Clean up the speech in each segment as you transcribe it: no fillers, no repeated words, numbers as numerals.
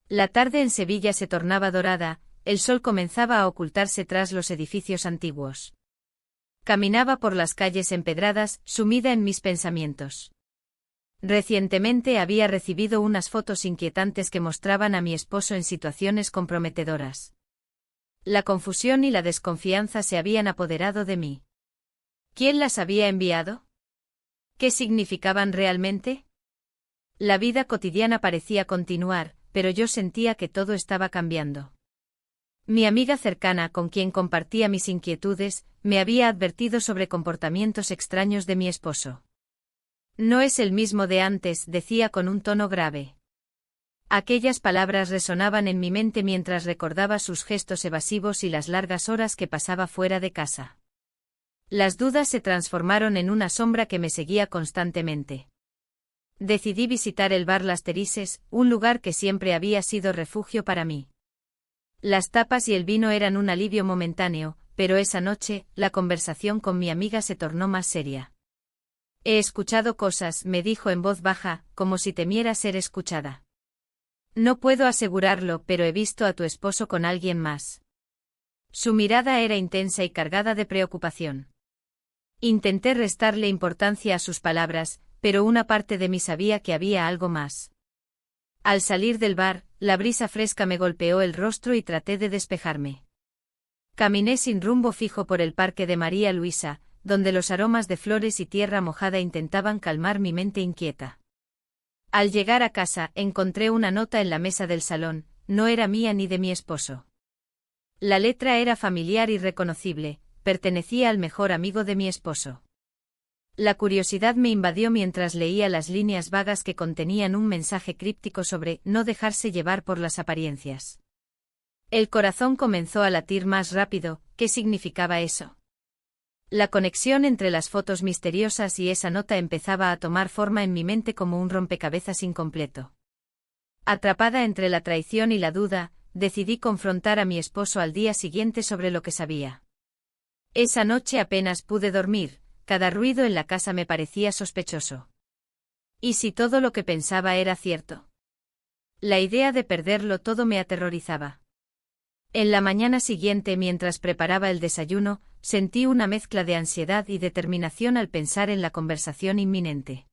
La tarde en Sevilla se tornaba dorada, el sol comenzaba a ocultarse tras los edificios antiguos. Caminaba por las calles empedradas, sumida en mis pensamientos. Recientemente había recibido unas fotos inquietantes que mostraban a mi esposo en situaciones comprometedoras. La confusión y la desconfianza se habían apoderado de mí. ¿Quién las había enviado? ¿Qué significaban realmente? La vida cotidiana parecía continuar, pero yo sentía que todo estaba cambiando. Mi amiga cercana, con quien compartía mis inquietudes, me había advertido sobre comportamientos extraños de mi esposo. No es el mismo de antes, decía con un tono grave. Aquellas palabras resonaban en mi mente mientras recordaba sus gestos evasivos y las largas horas que pasaba fuera de casa. Las dudas se transformaron en una sombra que me seguía constantemente. Decidí visitar el bar Las Terises, un lugar que siempre había sido refugio para mí. Las tapas y el vino eran un alivio momentáneo, pero esa noche, la conversación con mi amiga se tornó más seria. He escuchado cosas, me dijo en voz baja, como si temiera ser escuchada. No puedo asegurarlo, pero he visto a tu esposo con alguien más. Su mirada era intensa y cargada de preocupación. Intenté restarle importancia a sus palabras, pero una parte de mí sabía que había algo más. Al salir del bar, la brisa fresca me golpeó el rostro y traté de despejarme. Caminé sin rumbo fijo por el parque de María Luisa, donde los aromas de flores y tierra mojada intentaban calmar mi mente inquieta. Al llegar a casa, encontré una nota en la mesa del salón, no era mía ni de mi esposo. La letra era familiar y reconocible, pertenecía al mejor amigo de mi esposo. La curiosidad me invadió mientras leía las líneas vagas que contenían un mensaje críptico sobre no dejarse llevar por las apariencias. El corazón comenzó a latir más rápido. ¿Qué significaba eso? La conexión entre las fotos misteriosas y esa nota empezaba a tomar forma en mi mente como un rompecabezas incompleto. Atrapada entre la traición y la duda, decidí confrontar a mi esposo al día siguiente sobre lo que sabía. Esa noche apenas pude dormir, cada ruido en la casa me parecía sospechoso. ¿Y si todo lo que pensaba era cierto? La idea de perderlo todo me aterrorizaba. En la mañana siguiente, mientras preparaba el desayuno, sentí una mezcla de ansiedad y determinación al pensar en la conversación inminente.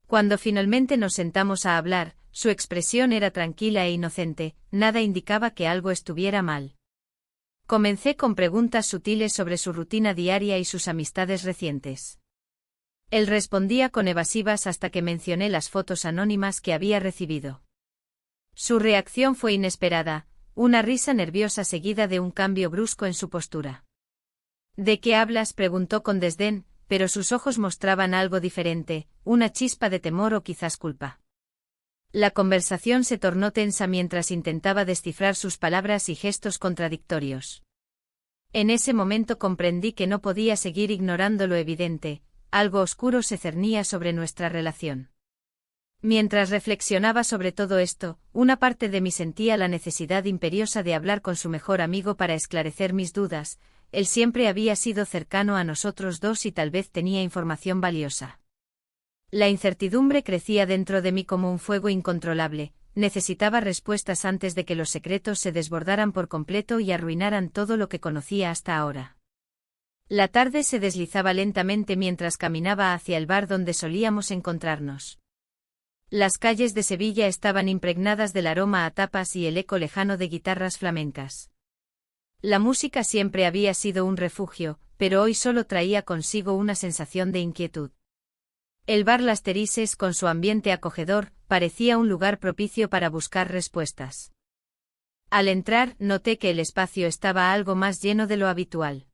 Cuando finalmente nos sentamos a hablar, su expresión era tranquila e inocente, nada indicaba que algo estuviera mal. Comencé con preguntas sutiles sobre su rutina diaria y sus amistades recientes. Él respondía con evasivas hasta que mencioné las fotos anónimas que había recibido. Su reacción fue inesperada, una risa nerviosa seguida de un cambio brusco en su postura. ¿De qué hablas?, preguntó con desdén, pero sus ojos mostraban algo diferente, una chispa de temor o quizás culpa. La conversación se tornó tensa mientras intentaba descifrar sus palabras y gestos contradictorios. En ese momento comprendí que no podía seguir ignorando lo evidente, algo oscuro se cernía sobre nuestra relación. Mientras reflexionaba sobre todo esto, una parte de mí sentía la necesidad imperiosa de hablar con su mejor amigo para esclarecer mis dudas. Él siempre había sido cercano a nosotros dos y tal vez tenía información valiosa. La incertidumbre crecía dentro de mí como un fuego incontrolable, necesitaba respuestas antes de que los secretos se desbordaran por completo y arruinaran todo lo que conocía hasta ahora. La tarde se deslizaba lentamente mientras caminaba hacia el bar donde solíamos encontrarnos. Las calles de Sevilla estaban impregnadas del aroma a tapas y el eco lejano de guitarras flamencas. La música siempre había sido un refugio, pero hoy solo traía consigo una sensación de inquietud. El bar Las Terises, con su ambiente acogedor, parecía un lugar propicio para buscar respuestas. Al entrar, noté que el espacio estaba algo más lleno de lo habitual.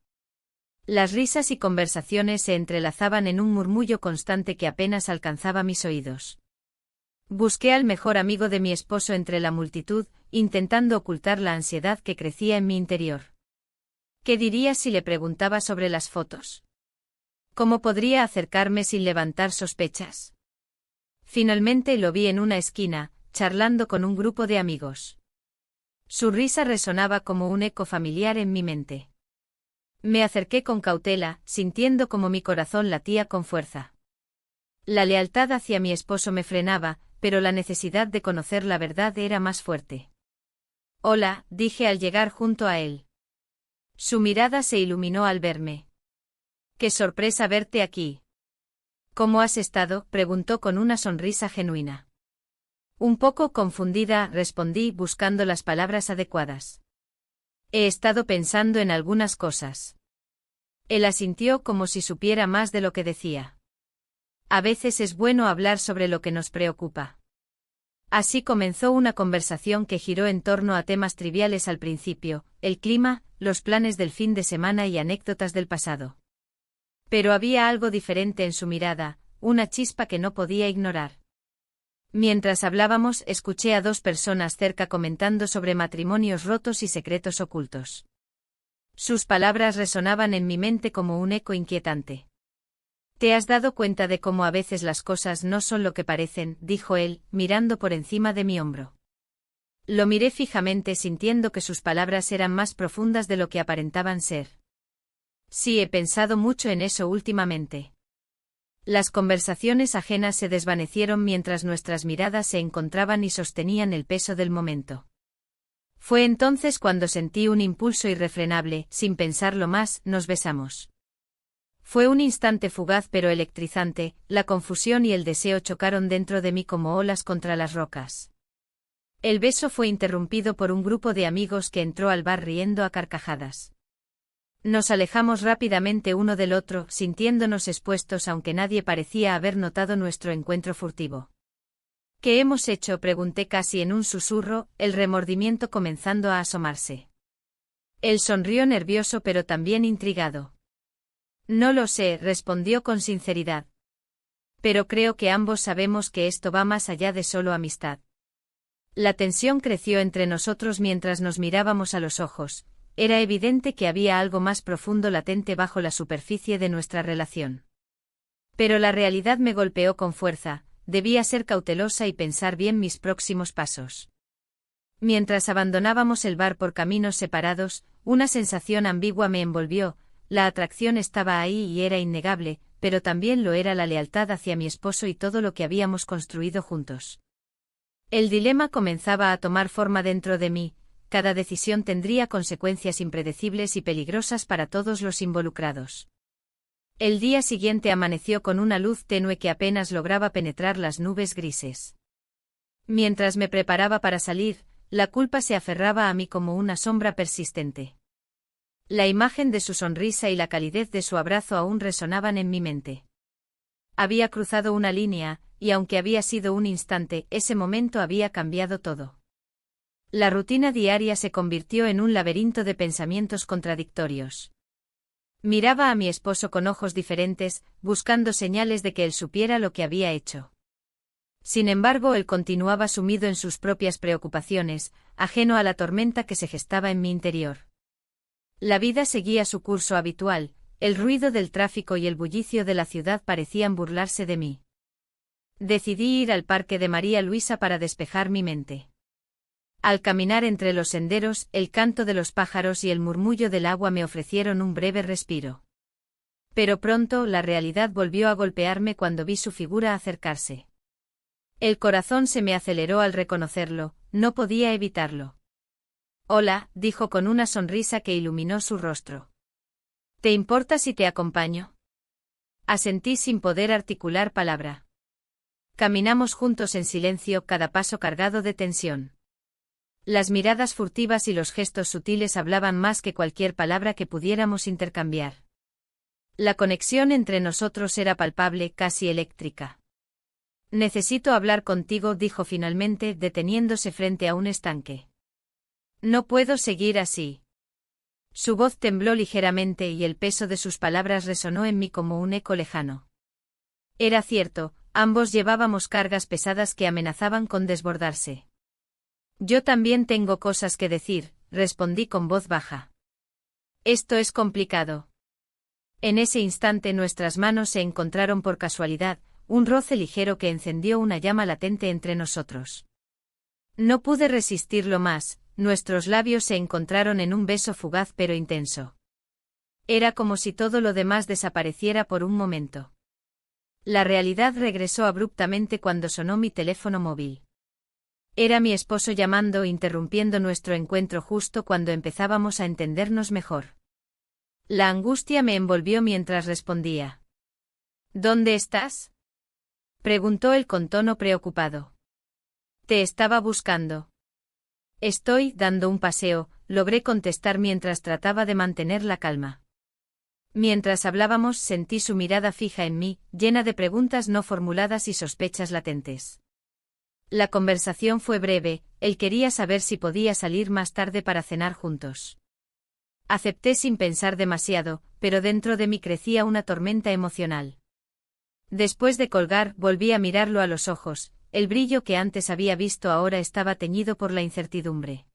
Las risas y conversaciones se entrelazaban en un murmullo constante que apenas alcanzaba mis oídos. Busqué al mejor amigo de mi esposo entre la multitud, intentando ocultar la ansiedad que crecía en mi interior. ¿Qué diría si le preguntaba sobre las fotos? ¿Cómo podría acercarme sin levantar sospechas? Finalmente lo vi en una esquina, charlando con un grupo de amigos. Su risa resonaba como un eco familiar en mi mente. Me acerqué con cautela, sintiendo como mi corazón latía con fuerza. La lealtad hacia mi esposo me frenaba, pero la necesidad de conocer la verdad era más fuerte. Hola, dije al llegar junto a él. Su mirada se iluminó al verme. ¡Qué sorpresa verte aquí! ¿Cómo has estado?, preguntó con una sonrisa genuina. Un poco confundida, respondí buscando las palabras adecuadas. He estado pensando en algunas cosas. Él asintió como si supiera más de lo que decía. A veces es bueno hablar sobre lo que nos preocupa. Así comenzó una conversación que giró en torno a temas triviales al principio, el clima, los planes del fin de semana y anécdotas del pasado. Pero había algo diferente en su mirada, una chispa que no podía ignorar. Mientras hablábamos, escuché a dos personas cerca comentando sobre matrimonios rotos y secretos ocultos. Sus palabras resonaban en mi mente como un eco inquietante. ¿Te has dado cuenta de cómo a veces las cosas no son lo que parecen?, dijo él, mirando por encima de mi hombro. Lo miré fijamente sintiendo que sus palabras eran más profundas de lo que aparentaban ser. Sí, he pensado mucho en eso últimamente. Las conversaciones ajenas se desvanecieron mientras nuestras miradas se encontraban y sostenían el peso del momento. Fue entonces cuando sentí un impulso irrefrenable, sin pensarlo más, nos besamos. Fue un instante fugaz pero electrizante, la confusión y el deseo chocaron dentro de mí como olas contra las rocas. El beso fue interrumpido por un grupo de amigos que entró al bar riendo a carcajadas. Nos alejamos rápidamente uno del otro, sintiéndonos expuestos aunque nadie parecía haber notado nuestro encuentro furtivo. ¿Qué hemos hecho?, pregunté casi en un susurro, el remordimiento comenzando a asomarse. Él sonrió nervioso pero también intrigado. No lo sé, respondió con sinceridad. Pero creo que ambos sabemos que esto va más allá de solo amistad. La tensión creció entre nosotros mientras nos mirábamos a los ojos. Era evidente que había algo más profundo latente bajo la superficie de nuestra relación. Pero la realidad me golpeó con fuerza, debía ser cautelosa y pensar bien mis próximos pasos. Mientras abandonábamos el bar por caminos separados, una sensación ambigua me envolvió, la atracción estaba ahí y era innegable, pero también lo era la lealtad hacia mi esposo y todo lo que habíamos construido juntos. El dilema comenzaba a tomar forma dentro de mí. Cada decisión tendría consecuencias impredecibles y peligrosas para todos los involucrados. El día siguiente amaneció con una luz tenue que apenas lograba penetrar las nubes grises. Mientras me preparaba para salir, la culpa se aferraba a mí como una sombra persistente. La imagen de su sonrisa y la calidez de su abrazo aún resonaban en mi mente. Había cruzado una línea, y aunque había sido un instante, ese momento había cambiado todo. La rutina diaria se convirtió en un laberinto de pensamientos contradictorios. Miraba a mi esposo con ojos diferentes, buscando señales de que él supiera lo que había hecho. Sin embargo, él continuaba sumido en sus propias preocupaciones, ajeno a la tormenta que se gestaba en mi interior. La vida seguía su curso habitual, el ruido del tráfico y el bullicio de la ciudad parecían burlarse de mí. Decidí ir al parque de María Luisa para despejar mi mente. Al caminar entre los senderos, el canto de los pájaros y el murmullo del agua me ofrecieron un breve respiro. Pero pronto la realidad volvió a golpearme cuando vi su figura acercarse. El corazón se me aceleró al reconocerlo, no podía evitarlo. Hola, dijo con una sonrisa que iluminó su rostro. ¿Te importa si te acompaño? Asentí sin poder articular palabra. Caminamos juntos en silencio, cada paso cargado de tensión. Las miradas furtivas y los gestos sutiles hablaban más que cualquier palabra que pudiéramos intercambiar. La conexión entre nosotros era palpable, casi eléctrica. Necesito hablar contigo, dijo finalmente, deteniéndose frente a un estanque. No puedo seguir así. Su voz tembló ligeramente y el peso de sus palabras resonó en mí como un eco lejano. Era cierto, ambos llevábamos cargas pesadas que amenazaban con desbordarse. Yo también tengo cosas que decir, respondí con voz baja. Esto es complicado. En ese instante nuestras manos se encontraron por casualidad, un roce ligero que encendió una llama latente entre nosotros. No pude resistirlo más, nuestros labios se encontraron en un beso fugaz pero intenso. Era como si todo lo demás desapareciera por un momento. La realidad regresó abruptamente cuando sonó mi teléfono móvil. Era mi esposo llamando, interrumpiendo nuestro encuentro justo cuando empezábamos a entendernos mejor. La angustia me envolvió mientras respondía. ¿Dónde estás?, preguntó él con tono preocupado. Te estaba buscando. Estoy dando un paseo, logré contestar mientras trataba de mantener la calma. Mientras hablábamos sentí su mirada fija en mí, llena de preguntas no formuladas y sospechas latentes. La conversación fue breve, él quería saber si podía salir más tarde para cenar juntos. Acepté sin pensar demasiado, pero dentro de mí crecía una tormenta emocional. Después de colgar, volví a mirarlo a los ojos, el brillo que antes había visto ahora estaba teñido por la incertidumbre.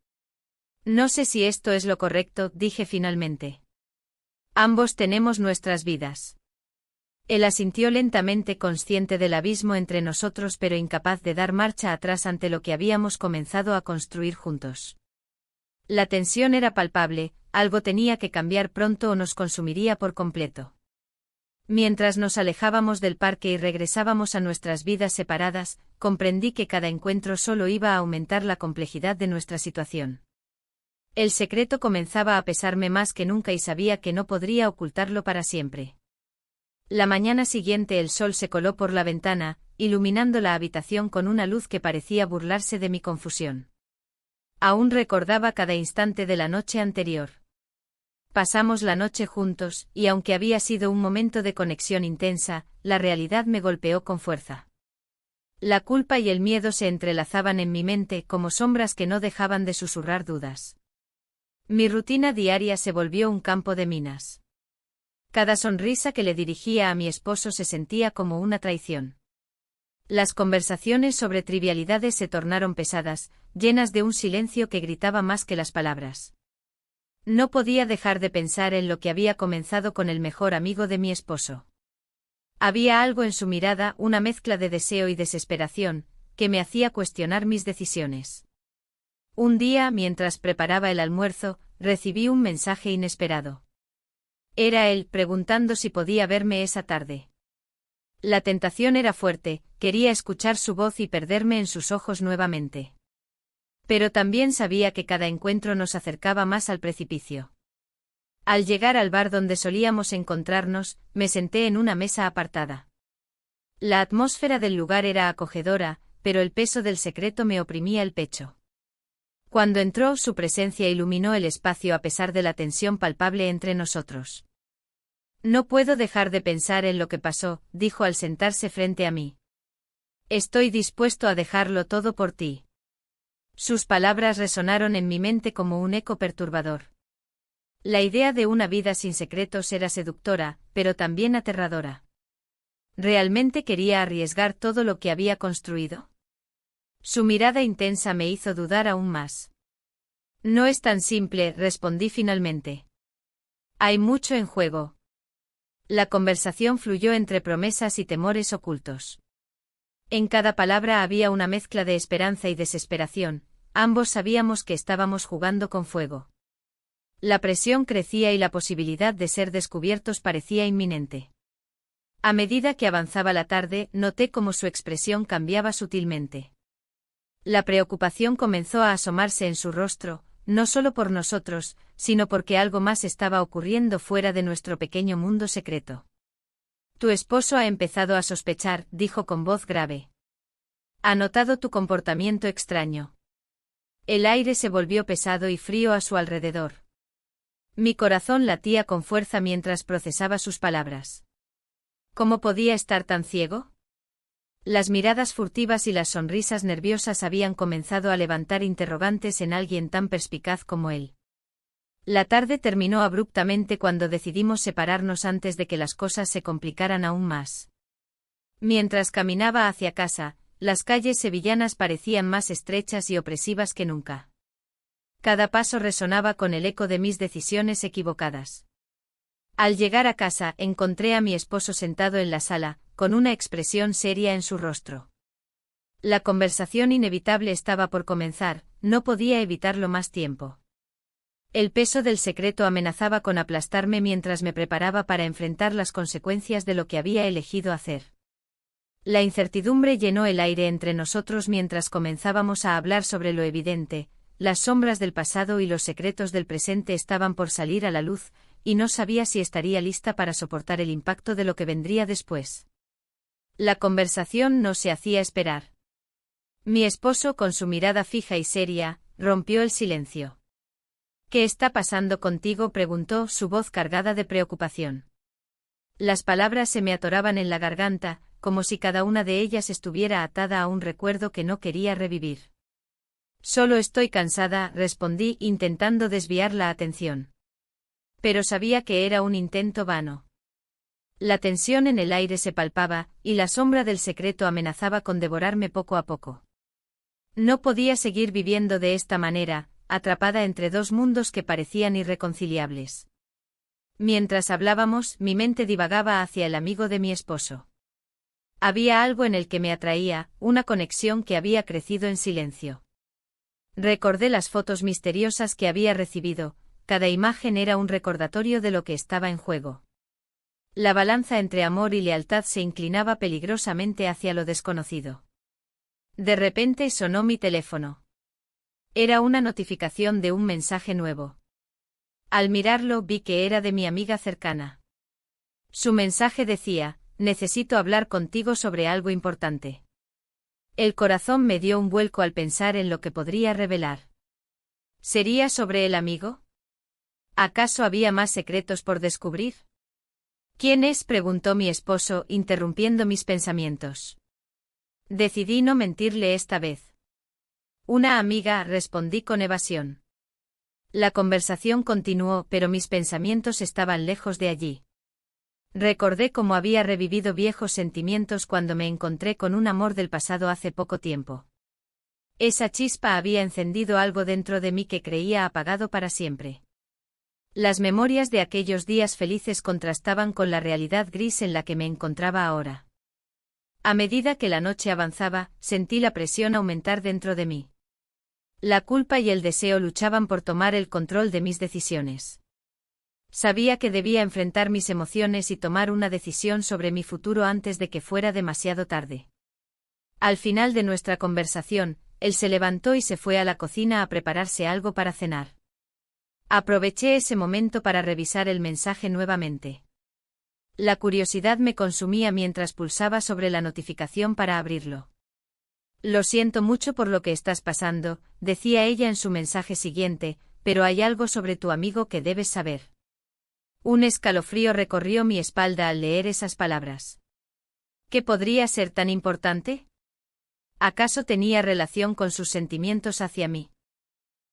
No sé si esto es lo correcto, dije finalmente. Ambos tenemos nuestras vidas. Él asintió lentamente, consciente del abismo entre nosotros pero incapaz de dar marcha atrás ante lo que habíamos comenzado a construir juntos. La tensión era palpable, algo tenía que cambiar pronto o nos consumiría por completo. Mientras nos alejábamos del parque y regresábamos a nuestras vidas separadas, comprendí que cada encuentro solo iba a aumentar la complejidad de nuestra situación. El secreto comenzaba a pesarme más que nunca y sabía que no podría ocultarlo para siempre. La mañana siguiente el sol se coló por la ventana, iluminando la habitación con una luz que parecía burlarse de mi confusión. Aún recordaba cada instante de la noche anterior. Pasamos la noche juntos, y aunque había sido un momento de conexión intensa, la realidad me golpeó con fuerza. La culpa y el miedo se entrelazaban en mi mente como sombras que no dejaban de susurrar dudas. Mi rutina diaria se volvió un campo de minas. Cada sonrisa que le dirigía a mi esposo se sentía como una traición. Las conversaciones sobre trivialidades se tornaron pesadas, llenas de un silencio que gritaba más que las palabras. No podía dejar de pensar en lo que había comenzado con el mejor amigo de mi esposo. Había algo en su mirada, una mezcla de deseo y desesperación, que me hacía cuestionar mis decisiones. Un día, mientras preparaba el almuerzo, recibí un mensaje inesperado. Era él, preguntando si podía verme esa tarde. La tentación era fuerte, quería escuchar su voz y perderme en sus ojos nuevamente. Pero también sabía que cada encuentro nos acercaba más al precipicio. Al llegar al bar donde solíamos encontrarnos, me senté en una mesa apartada. La atmósfera del lugar era acogedora, pero el peso del secreto me oprimía el pecho. Cuando entró, su presencia iluminó el espacio a pesar de la tensión palpable entre nosotros. No puedo dejar de pensar en lo que pasó, dijo al sentarse frente a mí. Estoy dispuesto a dejarlo todo por ti. Sus palabras resonaron en mi mente como un eco perturbador. La idea de una vida sin secretos era seductora, pero también aterradora. ¿Realmente quería arriesgar todo lo que había construido? Su mirada intensa me hizo dudar aún más. No es tan simple, respondí finalmente. Hay mucho en juego. La conversación fluyó entre promesas y temores ocultos. En cada palabra había una mezcla de esperanza y desesperación, ambos sabíamos que estábamos jugando con fuego. La presión crecía y la posibilidad de ser descubiertos parecía inminente. A medida que avanzaba la tarde, noté cómo su expresión cambiaba sutilmente. La preocupación comenzó a asomarse en su rostro, no solo por nosotros, sino porque algo más estaba ocurriendo fuera de nuestro pequeño mundo secreto. Tu esposo ha empezado a sospechar, dijo con voz grave. Ha notado tu comportamiento extraño. El aire se volvió pesado y frío a su alrededor. Mi corazón latía con fuerza mientras procesaba sus palabras. ¿Cómo podía estar tan ciego? Las miradas furtivas y las sonrisas nerviosas habían comenzado a levantar interrogantes en alguien tan perspicaz como él. La tarde terminó abruptamente cuando decidimos separarnos antes de que las cosas se complicaran aún más. Mientras caminaba hacia casa, las calles sevillanas parecían más estrechas y opresivas que nunca. Cada paso resonaba con el eco de mis decisiones equivocadas. Al llegar a casa, encontré a mi esposo sentado en la sala, con una expresión seria en su rostro. La conversación inevitable estaba por comenzar, no podía evitarlo más tiempo. El peso del secreto amenazaba con aplastarme mientras me preparaba para enfrentar las consecuencias de lo que había elegido hacer. La incertidumbre llenó el aire entre nosotros mientras comenzábamos a hablar sobre lo evidente: las sombras del pasado y los secretos del presente estaban por salir a la luz, y no sabía si estaría lista para soportar el impacto de lo que vendría después. La conversación no se hacía esperar. Mi esposo, con su mirada fija y seria, rompió el silencio. «¿Qué está pasando contigo?», preguntó, su voz cargada de preocupación. Las palabras se me atoraban en la garganta, como si cada una de ellas estuviera atada a un recuerdo que no quería revivir. «Solo estoy cansada», respondí, intentando desviar la atención. Pero sabía que era un intento vano. La tensión en el aire se palpaba, y la sombra del secreto amenazaba con devorarme poco a poco. No podía seguir viviendo de esta manera, atrapada entre dos mundos que parecían irreconciliables. Mientras hablábamos, mi mente divagaba hacia el amigo de mi esposo. Había algo en el que me atraía, una conexión que había crecido en silencio. Recordé las fotos misteriosas que había recibido, cada imagen era un recordatorio de lo que estaba en juego. La balanza entre amor y lealtad se inclinaba peligrosamente hacia lo desconocido. De repente sonó mi teléfono. Era una notificación de un mensaje nuevo. Al mirarlo vi que era de mi amiga cercana. Su mensaje decía: «Necesito hablar contigo sobre algo importante». El corazón me dio un vuelco al pensar en lo que podría revelar. ¿Sería sobre el amigo? ¿Acaso había más secretos por descubrir? «¿Quién es?», preguntó mi esposo, interrumpiendo mis pensamientos. Decidí no mentirle esta vez. «Una amiga», respondí con evasión. La conversación continuó, pero mis pensamientos estaban lejos de allí. Recordé cómo había revivido viejos sentimientos cuando me encontré con un amor del pasado hace poco tiempo. Esa chispa había encendido algo dentro de mí que creía apagado para siempre. Las memorias de aquellos días felices contrastaban con la realidad gris en la que me encontraba ahora. A medida que la noche avanzaba, sentí la presión aumentar dentro de mí. La culpa y el deseo luchaban por tomar el control de mis decisiones. Sabía que debía enfrentar mis emociones y tomar una decisión sobre mi futuro antes de que fuera demasiado tarde. Al final de nuestra conversación, él se levantó y se fue a la cocina a prepararse algo para cenar. Aproveché ese momento para revisar el mensaje nuevamente. La curiosidad me consumía mientras pulsaba sobre la notificación para abrirlo. «Lo siento mucho por lo que estás pasando», decía ella en su mensaje siguiente, «pero hay algo sobre tu amigo que debes saber». Un escalofrío recorrió mi espalda al leer esas palabras. ¿Qué podría ser tan importante? ¿Acaso tenía relación con sus sentimientos hacia mí?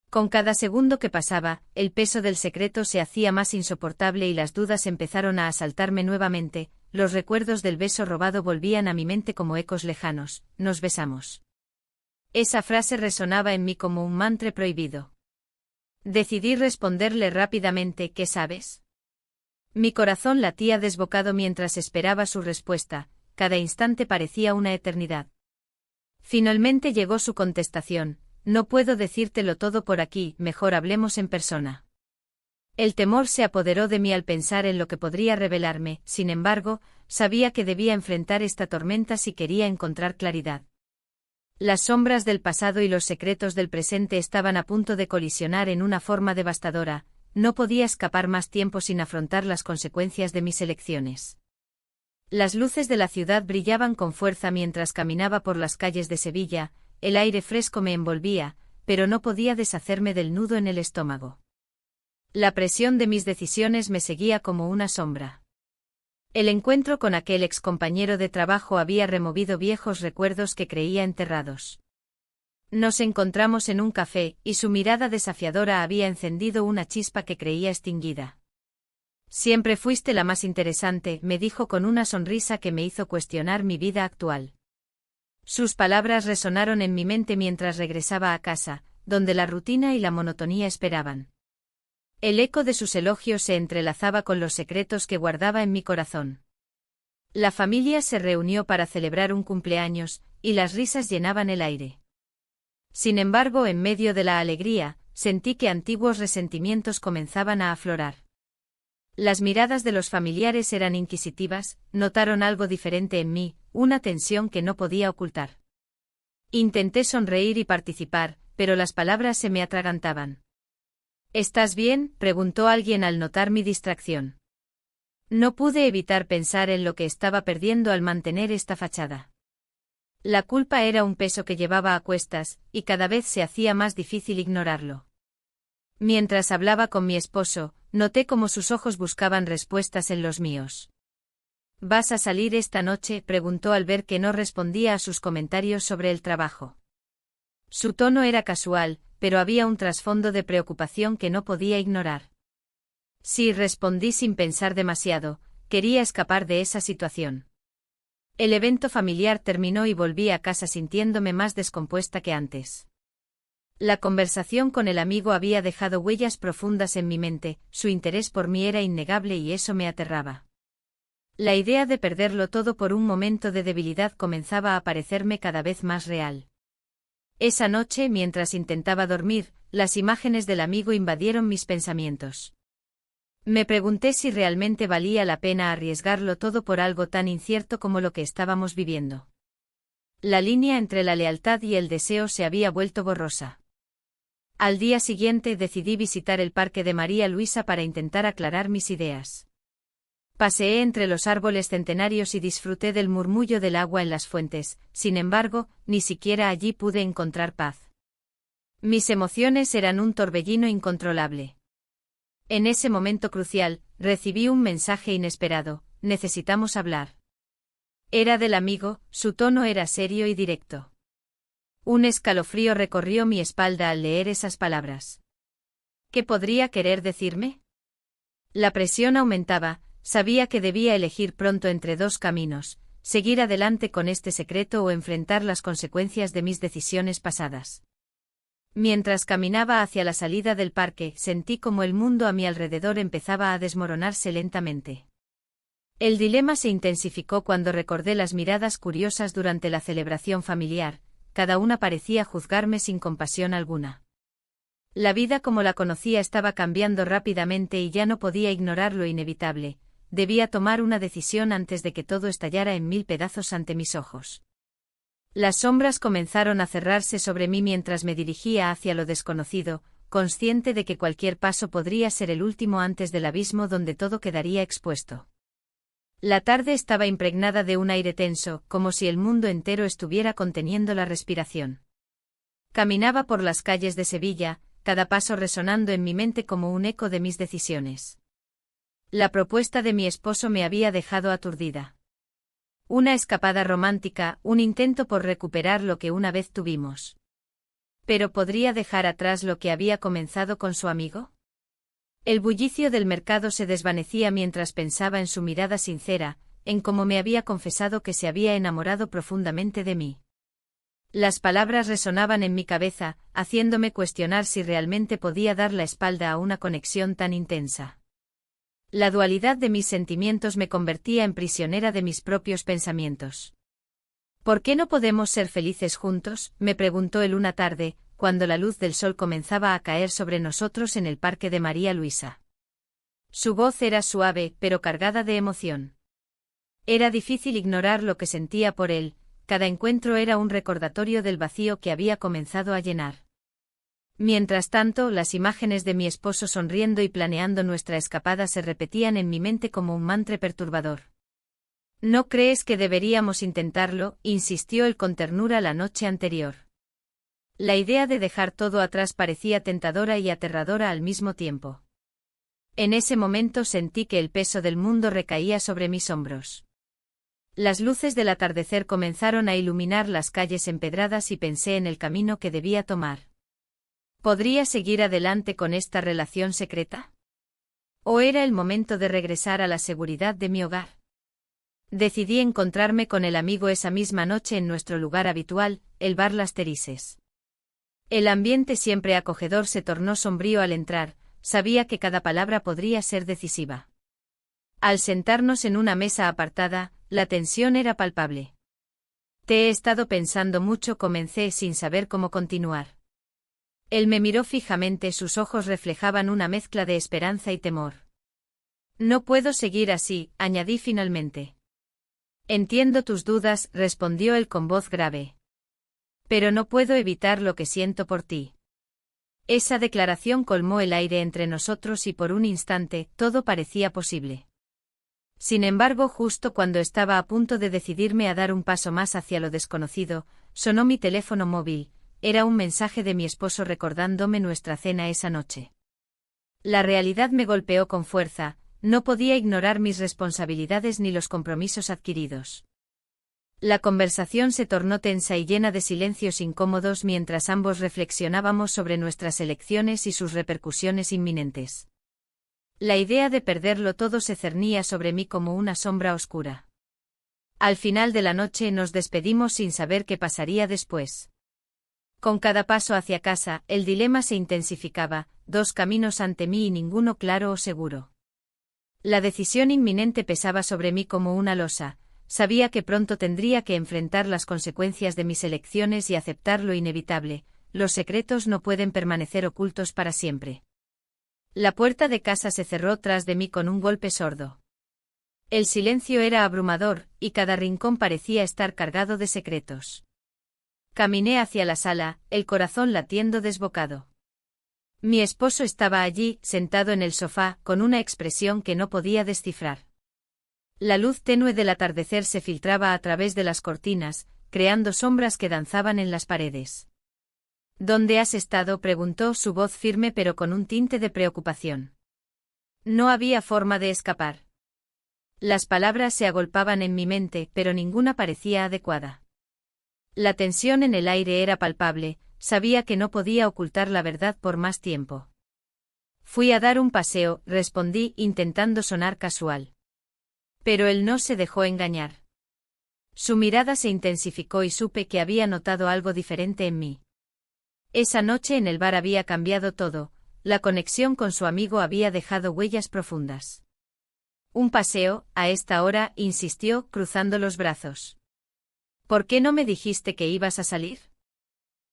Con cada segundo que pasaba, el peso del secreto se hacía más insoportable y las dudas empezaron a asaltarme nuevamente. Los recuerdos del beso robado volvían a mi mente como ecos lejanos. «Nos besamos». Esa frase resonaba en mí como un mantra prohibido. Decidí responderle rápidamente: «¿Qué sabes?». Mi corazón latía desbocado mientras esperaba su respuesta, cada instante parecía una eternidad. Finalmente llegó su contestación: «No puedo decírtelo todo por aquí, mejor hablemos en persona». El temor se apoderó de mí al pensar en lo que podría revelarme, sin embargo, sabía que debía enfrentar esta tormenta si quería encontrar claridad. Las sombras del pasado y los secretos del presente estaban a punto de colisionar en una forma devastadora. No podía escapar más tiempo sin afrontar las consecuencias de mis elecciones. Las luces de la ciudad brillaban con fuerza mientras caminaba por las calles de Sevilla, el aire fresco me envolvía, pero no podía deshacerme del nudo en el estómago. La presión de mis decisiones me seguía como una sombra. El encuentro con aquel excompañero de trabajo había removido viejos recuerdos que creía enterrados. Nos encontramos en un café, y su mirada desafiadora había encendido una chispa que creía extinguida. «Siempre fuiste la más interesante», me dijo con una sonrisa que me hizo cuestionar mi vida actual. Sus palabras resonaron en mi mente mientras regresaba a casa, donde la rutina y la monotonía esperaban. El eco de sus elogios se entrelazaba con los secretos que guardaba en mi corazón. La familia se reunió para celebrar un cumpleaños, y las risas llenaban el aire. Sin embargo, en medio de la alegría, sentí que antiguos resentimientos comenzaban a aflorar. Las miradas de los familiares eran inquisitivas, notaron algo diferente en mí, una tensión que no podía ocultar. Intenté sonreír y participar, pero las palabras se me atragantaban. ¿Estás bien?, preguntó alguien al notar mi distracción. No pude evitar pensar en lo que estaba perdiendo al mantener esta fachada. La culpa era un peso que llevaba a cuestas, y cada vez se hacía más difícil ignorarlo. Mientras hablaba con mi esposo, noté cómo sus ojos buscaban respuestas en los míos. ¿Vas a salir esta noche?, preguntó al ver que no respondía a sus comentarios sobre el trabajo. Su tono era casual, pero había un trasfondo de preocupación que no podía ignorar. Sí, respondí sin pensar demasiado, quería escapar de esa situación. El evento familiar terminó y volví a casa sintiéndome más descompuesta que antes. La conversación con el amigo había dejado huellas profundas en mi mente, su interés por mí era innegable y eso me aterraba. La idea de perderlo todo por un momento de debilidad comenzaba a parecerme cada vez más real. Esa noche, mientras intentaba dormir, las imágenes del amigo invadieron mis pensamientos. Me pregunté si realmente valía la pena arriesgarlo todo por algo tan incierto como lo que estábamos viviendo. La línea entre la lealtad y el deseo se había vuelto borrosa. Al día siguiente decidí visitar el parque de María Luisa para intentar aclarar mis ideas. Paseé entre los árboles centenarios y disfruté del murmullo del agua en las fuentes, sin embargo, ni siquiera allí pude encontrar paz. Mis emociones eran un torbellino incontrolable. En ese momento crucial, recibí un mensaje inesperado: necesitamos hablar. Era del amigo, su tono era serio y directo. Un escalofrío recorrió mi espalda al leer esas palabras. ¿Qué podría querer decirme? La presión aumentaba, sabía que debía elegir pronto entre dos caminos: seguir adelante con este secreto o enfrentar las consecuencias de mis decisiones pasadas. Mientras caminaba hacia la salida del parque, sentí como el mundo a mi alrededor empezaba a desmoronarse lentamente. El dilema se intensificó cuando recordé las miradas curiosas durante la celebración familiar, cada una parecía juzgarme sin compasión alguna. La vida como la conocía estaba cambiando rápidamente y ya no podía ignorar lo inevitable, debía tomar una decisión antes de que todo estallara en mil pedazos ante mis ojos. Las sombras comenzaron a cerrarse sobre mí mientras me dirigía hacia lo desconocido, consciente de que cualquier paso podría ser el último antes del abismo donde todo quedaría expuesto. La tarde estaba impregnada de un aire tenso, como si el mundo entero estuviera conteniendo la respiración. Caminaba por las calles de Sevilla, cada paso resonando en mi mente como un eco de mis decisiones. La propuesta de mi esposo me había dejado aturdida. Una escapada romántica, un intento por recuperar lo que una vez tuvimos. ¿Pero podría dejar atrás lo que había comenzado con su amigo? El bullicio del mercado se desvanecía mientras pensaba en su mirada sincera, en cómo me había confesado que se había enamorado profundamente de mí. Las palabras resonaban en mi cabeza, haciéndome cuestionar si realmente podía dar la espalda a una conexión tan intensa. La dualidad de mis sentimientos me convertía en prisionera de mis propios pensamientos. ¿Por qué no podemos ser felices juntos?, me preguntó él una tarde, cuando la luz del sol comenzaba a caer sobre nosotros en el parque de María Luisa. Su voz era suave, pero cargada de emoción. Era difícil ignorar lo que sentía por él, cada encuentro era un recordatorio del vacío que había comenzado a llenar. Mientras tanto, las imágenes de mi esposo sonriendo y planeando nuestra escapada se repetían en mi mente como un mantra perturbador. ¿No crees que deberíamos intentarlo?, insistió él con ternura la noche anterior. La idea de dejar todo atrás parecía tentadora y aterradora al mismo tiempo. En ese momento sentí que el peso del mundo recaía sobre mis hombros. Las luces del atardecer comenzaron a iluminar las calles empedradas y pensé en el camino que debía tomar. ¿Podría seguir adelante con esta relación secreta? ¿O era el momento de regresar a la seguridad de mi hogar? Decidí encontrarme con el amigo esa misma noche en nuestro lugar habitual, el bar Las Terises. El ambiente siempre acogedor se tornó sombrío al entrar, sabía que cada palabra podría ser decisiva. Al sentarnos en una mesa apartada, la tensión era palpable. Te he estado pensando mucho, comencé sin saber cómo continuar. Él me miró fijamente, sus ojos reflejaban una mezcla de esperanza y temor. No puedo seguir así, añadí finalmente. Entiendo tus dudas, respondió él con voz grave. Pero no puedo evitar lo que siento por ti. Esa declaración colmó el aire entre nosotros y por un instante todo parecía posible. Sin embargo, justo cuando estaba a punto de decidirme a dar un paso más hacia lo desconocido, sonó mi teléfono móvil. Era un mensaje de mi esposo recordándome nuestra cena esa noche. La realidad me golpeó con fuerza, no podía ignorar mis responsabilidades ni los compromisos adquiridos. La conversación se tornó tensa y llena de silencios incómodos mientras ambos reflexionábamos sobre nuestras elecciones y sus repercusiones inminentes. La idea de perderlo todo se cernía sobre mí como una sombra oscura. Al final de la noche nos despedimos sin saber qué pasaría después. Con cada paso hacia casa, el dilema se intensificaba, dos caminos ante mí y ninguno claro o seguro. La decisión inminente pesaba sobre mí como una losa, sabía que pronto tendría que enfrentar las consecuencias de mis elecciones y aceptar lo inevitable, los secretos no pueden permanecer ocultos para siempre. La puerta de casa se cerró tras de mí con un golpe sordo. El silencio era abrumador, y cada rincón parecía estar cargado de secretos. Caminé hacia la sala, el corazón latiendo desbocado. Mi esposo estaba allí, sentado en el sofá, con una expresión que no podía descifrar. La luz tenue del atardecer se filtraba a través de las cortinas, creando sombras que danzaban en las paredes. ¿Dónde has estado?, preguntó, su voz firme pero con un tinte de preocupación. No había forma de escapar. Las palabras se agolpaban en mi mente, pero ninguna parecía adecuada. La tensión en el aire era palpable, sabía que no podía ocultar la verdad por más tiempo. Fui a dar un paseo, respondí, intentando sonar casual. Pero él no se dejó engañar. Su mirada se intensificó y supe que había notado algo diferente en mí. Esa noche en el bar había cambiado todo, la conexión con su amigo había dejado huellas profundas. Un paseo, a esta hora, insistió, cruzando los brazos. ¿Por qué no me dijiste que ibas a salir?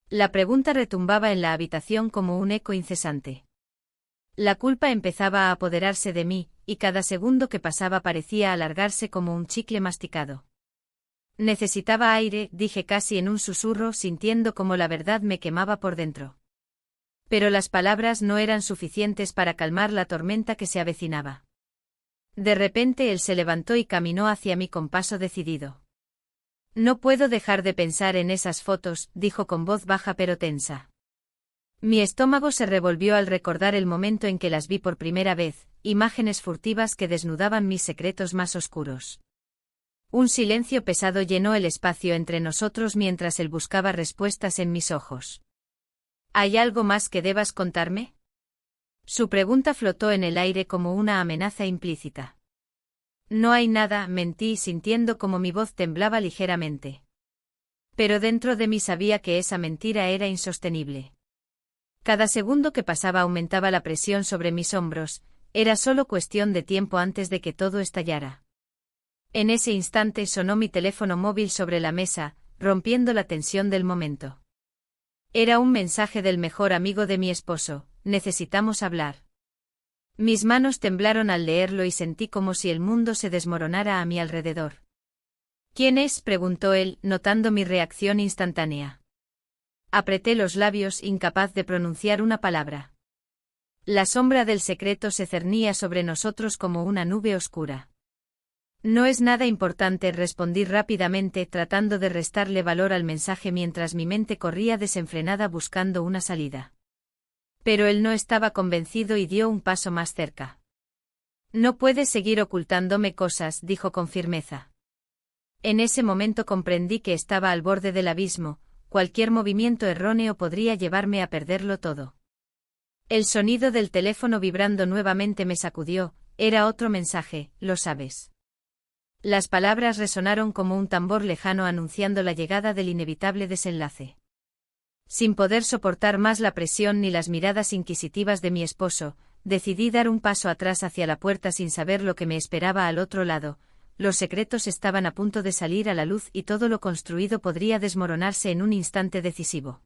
La pregunta retumbaba en la habitación como un eco incesante. La culpa empezaba a apoderarse de mí, y cada segundo que pasaba parecía alargarse como un chicle masticado. Necesitaba aire, dije casi en un susurro, sintiendo como la verdad me quemaba por dentro. Pero las palabras no eran suficientes para calmar la tormenta que se avecinaba. De repente él se levantó y caminó hacia mí con paso decidido. No puedo dejar de pensar en esas fotos, dijo con voz baja pero tensa. Mi estómago se revolvió al recordar el momento en que las vi por primera vez, imágenes furtivas que desnudaban mis secretos más oscuros. Un silencio pesado llenó el espacio entre nosotros mientras él buscaba respuestas en mis ojos. ¿Hay algo más que debas contarme? Su pregunta flotó en el aire como una amenaza implícita. No hay nada, mentí sintiendo como mi voz temblaba ligeramente. Pero dentro de mí sabía que esa mentira era insostenible. Cada segundo que pasaba aumentaba la presión sobre mis hombros, era solo cuestión de tiempo antes de que todo estallara. En ese instante sonó mi teléfono móvil sobre la mesa, rompiendo la tensión del momento. Era un mensaje del mejor amigo de mi esposo: necesitamos hablar. Mis manos temblaron al leerlo y sentí como si el mundo se desmoronara a mi alrededor. ¿Quién es?, preguntó él, notando mi reacción instantánea. Apreté los labios, incapaz de pronunciar una palabra. La sombra del secreto se cernía sobre nosotros como una nube oscura. No es nada importante, respondí rápidamente, tratando de restarle valor al mensaje mientras mi mente corría desenfrenada buscando una salida. Pero él no estaba convencido y dio un paso más cerca. No puedes seguir ocultándome cosas, dijo con firmeza. En ese momento comprendí que estaba al borde del abismo, cualquier movimiento erróneo podría llevarme a perderlo todo. El sonido del teléfono vibrando nuevamente me sacudió, era otro mensaje, lo sabes. Las palabras resonaron como un tambor lejano anunciando la llegada del inevitable desenlace. Sin poder soportar más la presión ni las miradas inquisitivas de mi esposo, decidí dar un paso atrás hacia la puerta sin saber lo que me esperaba al otro lado. Los secretos estaban a punto de salir a la luz y todo lo construido podría desmoronarse en un instante decisivo.